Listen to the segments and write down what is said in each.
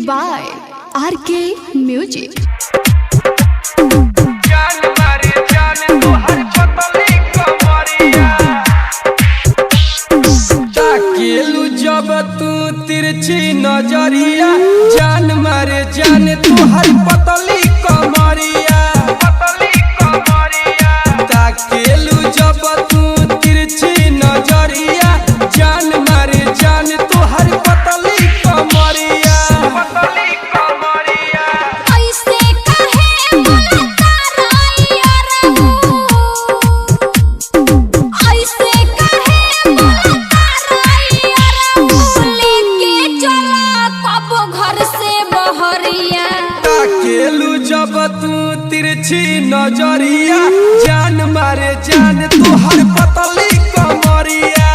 by RK Music। जब तू तिरछी नजरिया जान मारे जान तुहर पतली कमरिया ताकेलू जब तू तिरछी नजरिया जान मारे जान तुहर पतली कमरिया। ऐसे कहे बोलता रहिया रहू, ऐसे कहे बोलता रहिया रहू, लेके चला कब घर से बहरिया। ताकेलू जब तू तिरछी नजरिया जान मारे जान तुहर पतली कमरिया।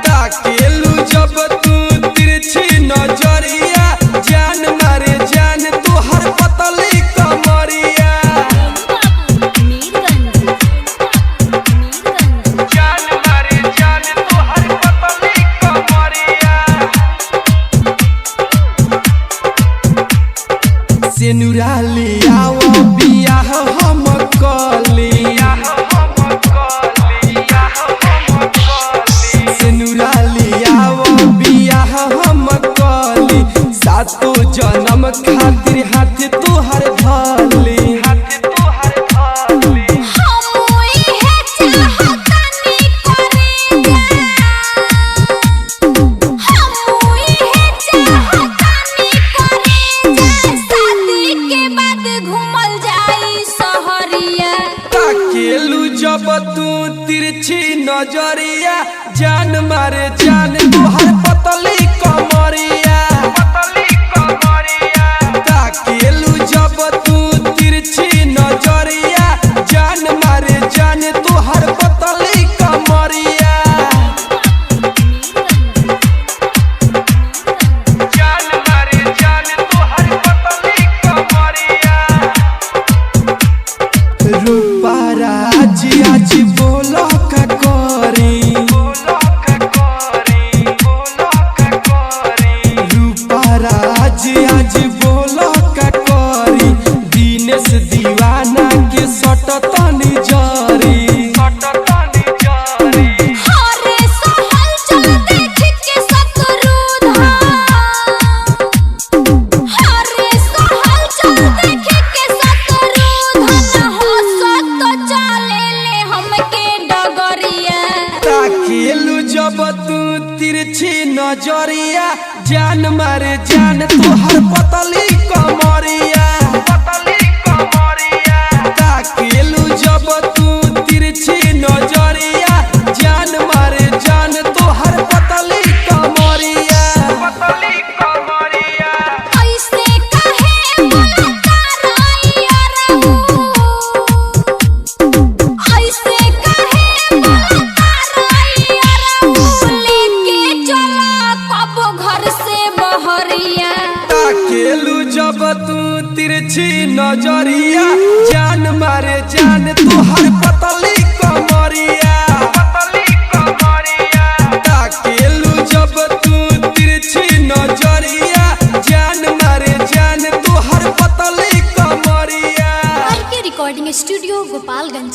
ताकेलू जब तू तिरछी नजरिया जान मारे जान तुहर पतली कमरिया। जान मारे जान तुहर पतली कमरिया। सेनुराली आओ बियाह हम कली, सेनुराली आओ बियाह हम कली, सातो जन्म खातिर हाथ तोहर धली। ताकेलू जब तू तिरछी नजरिया जान मारे जान तुहर पतली कमरिया। ताकेलू जब तू तिरछी नजरिया जान मारे जान तुहर पतली कमरिया। जान मारे जान तुहर पतली कमरिया। रूपा राज आज बोलो का करी, रूपा राज आज बोलो का करी, दिनेश दीवाना के सटतनी जरी। ताकेलू जब तू तिरछी नजरिया जान मारे जान तुहर पतली कमरिया। ताकेलू जब तू तिरछी नजरिया जान मारे जान तुहर पतली कमरिया। ऐसे कहे बोलता रहिया रहू, ऐसे कहे बोलता रहिया रहू, लेके चला कब घर से बहरिया। ताकेलू जब तू तिरछी नजरिया जान मारे जान तुहर पतली कमरिया। ताकेलू जब तू तिरछी नजरिया जान मारे जान तुहर पतली कमरिया। RK recording studio Gopalganj.